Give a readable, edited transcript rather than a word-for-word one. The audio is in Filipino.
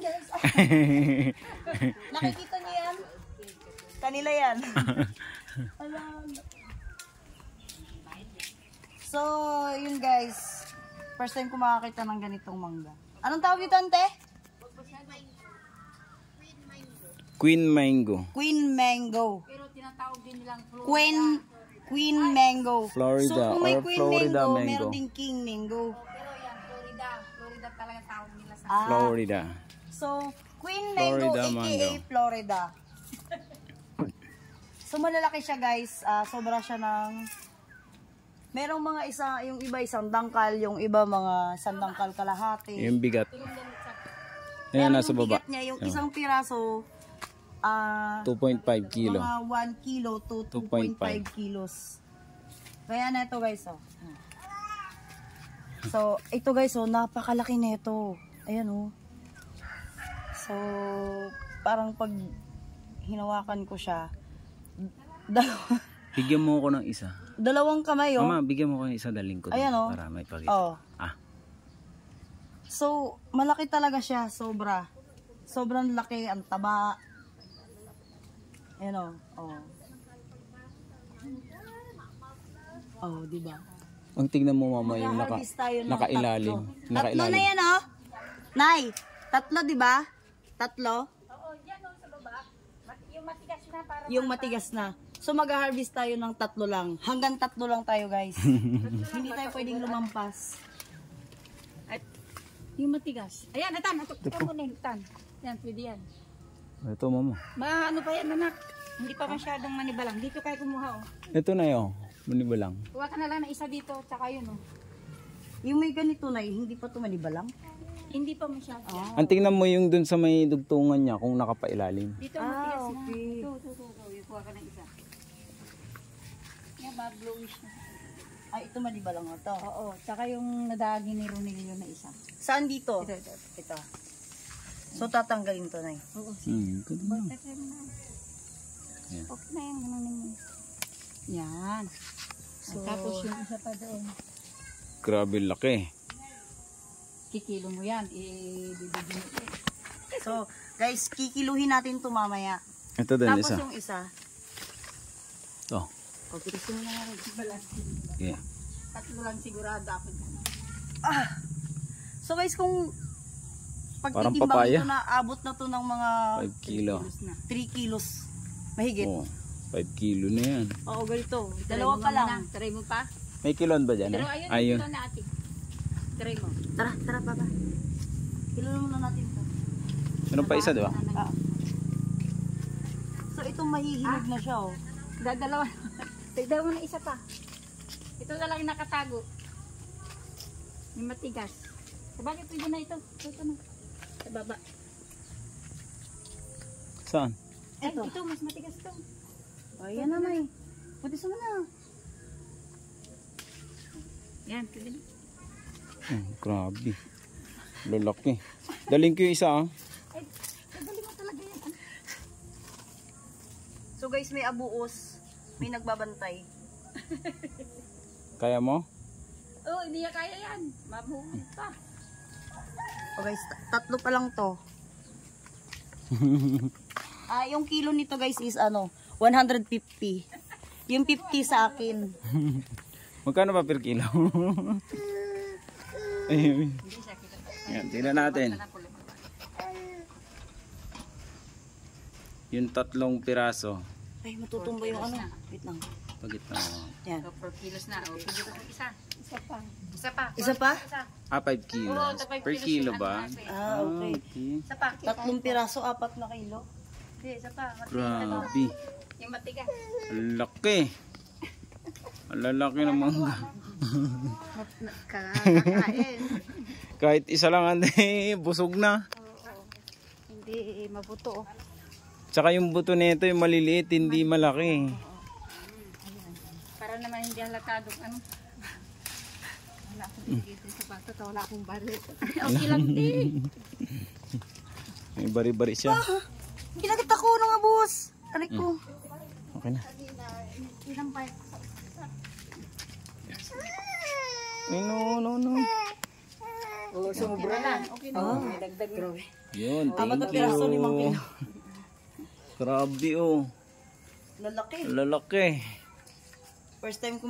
guys. Nakikita niyo yan? Kanila yan. So, yun guys. First time ko makakita ng ganitong mangga. Anong tawag dito, ante? Queen Mango. Queen Mango. Pero tinatawag din nilang Queen Mango. Florida So, kung may or Queen Florida Mango, Mango. meron din King Mango. Pero yan, Florida. Florida talaga tawag nila sa Florida. So, Queen Mango, Florida aka mango. Florida. So, malalaki siya guys. Sobra siya ng... Merong mga yung iba isang dangkal, yung iba mga isang dangkal kalahati. Yung bigat. Kaya Ayan, nasa yung baba. bigat niya, yung isang piraso, 2.5 kilo. mga 1 kilo to 2.5 kilos. Kaya na ito guys, oh. So, ito guys, oh, napakalaki na ito. Ayan, oh. So, parang pag hinawakan ko siya, Bigyan mo ako ng isa. dalawang kamay, oh. Mama, bigyan mo ako ng isa, daling ko. Ayan, oh. Para may pakita. Oh. Ah. So, malaki talaga siya, sobra. Sobrang laki, ang taba. Ayan, oh. Oh. Oh, diba? Ang tignan mo, mama, yung Mag-harvest tayo ng nakailalim. tatlo. Tatlo na yan, oh. Nay, tatlo, diba? Tatlo? Oo, yan o sa baba. Yung matigas na para... Yung matigas na. So, mag-harvest tayo ng tatlo lang. Hanggang tatlo lang tayo, guys. Hindi tayo pwedeng lumampas. Yung matigas. Ayan, atan. Ito mo na tan. Yan, pwede yan. Ito, mama. Ano pa yan, anak? Hindi pa masyadong manibalang. Dito kayo kumuha, oh. Ito na yun. Maniba lang. Kuha ka na lang na isa dito, tsaka yun, oh. Yung may ganito na, hindi pa ito manibalang. Hindi pa masyado. Ang tingnan mo yung dun sa may dugtungan niya kung nakapailalim. Dito, matigas na. Okay. Ito. Yung kuha ka ng isa. Yan, bluish na. Ay, ito manibalang ito. Oo, tsaka yung nadagi ni Ronilio na isa. Saan dito? Ito. Ito. So, tatanggalin to, Nay. Oo, Good na. okay na. Yan. Okay na yan, ganun mo. Yan. So, Tapos yung isa pa doon. Grabe laki. Kikilo mo yan, ibibigin mo. So, guys, kikiluhin natin ito mamaya. Ito din Tapos isa. yung isa. Ito. O, pitisin mo na nga rin. Yeah. Tatlo lang sigurado ako. So, guys, kung Parang pagtitimbang papaya. ito na, abot na to ng mga 5 kilo. 3 kilos. Mahigit. Oh, 5 kilo na yan. Oo, ganito. Dalawa pa lang. Try mo pa? May kilon ba dyan? Pero Eh? ayun, Ayun. ito na ate. Try mo. Tara, baba. Kiluhin muna natin ito. Meron pa isa, di ba? So, itong mahihinog na siya, oh. Dadalawa. Dalawa na isa pa. Ito na lang yung nakatago. Yung matigas. Sabagay, pwede na ito. Ito na. Sa baba. Saan? Ay, Ito. ito, mas matigas ito. O, yan na, May. Putisin mo na. Yan, pwede na. Grabe. Lalaki. Daling ko yung isa, ah. Ay, dali mo talaga yan. So, guys, may abuos. May nagbabantay. Kaya mo? Oh, hindi niya kaya yan. Mabuhay pa. O, guys, tatlo pa lang to. Yung kilo nito, guys, is 150. Yung 50 sa akin. Magkano ba per kilo? Ayun. Yan, tingnan natin. Yung 3 piraso. Ay, matutumba yung Wait lang. Pagitna. Yan. So, 4 kilos na. O, pwede pa isa. Isa pa. Isa pa. Isa pa? Isa. 5 kilos. Oo, 5 Per kilos kilo yung ba? ano, Ah, okay. Okay. Isa pa. 3 piraso, 4 na kilo. Hindi, isa pa. Grabe. Yung matigas. Ang laki. Ang lalaki ng mangga. Kakain. Kahit isa lang, ante, busog na. Hindi mabuto. Tsaka yung buto nito, yung maliliit, hindi malaki. Para naman hindi halatado. Ano? Wala akong dito sa bato. Wala akong baril. Okay lang din. May bari-bari siya. Kinakit ako ng abos. Aray ko. Okay na. Ilang pa. Ay, no. O, sumubra na. Okay na. Oh. May dagdag na. Yun, Apat na thank piraso, 5 kilo. you. Grabe oh. Lalaki. Lalaki. First time ko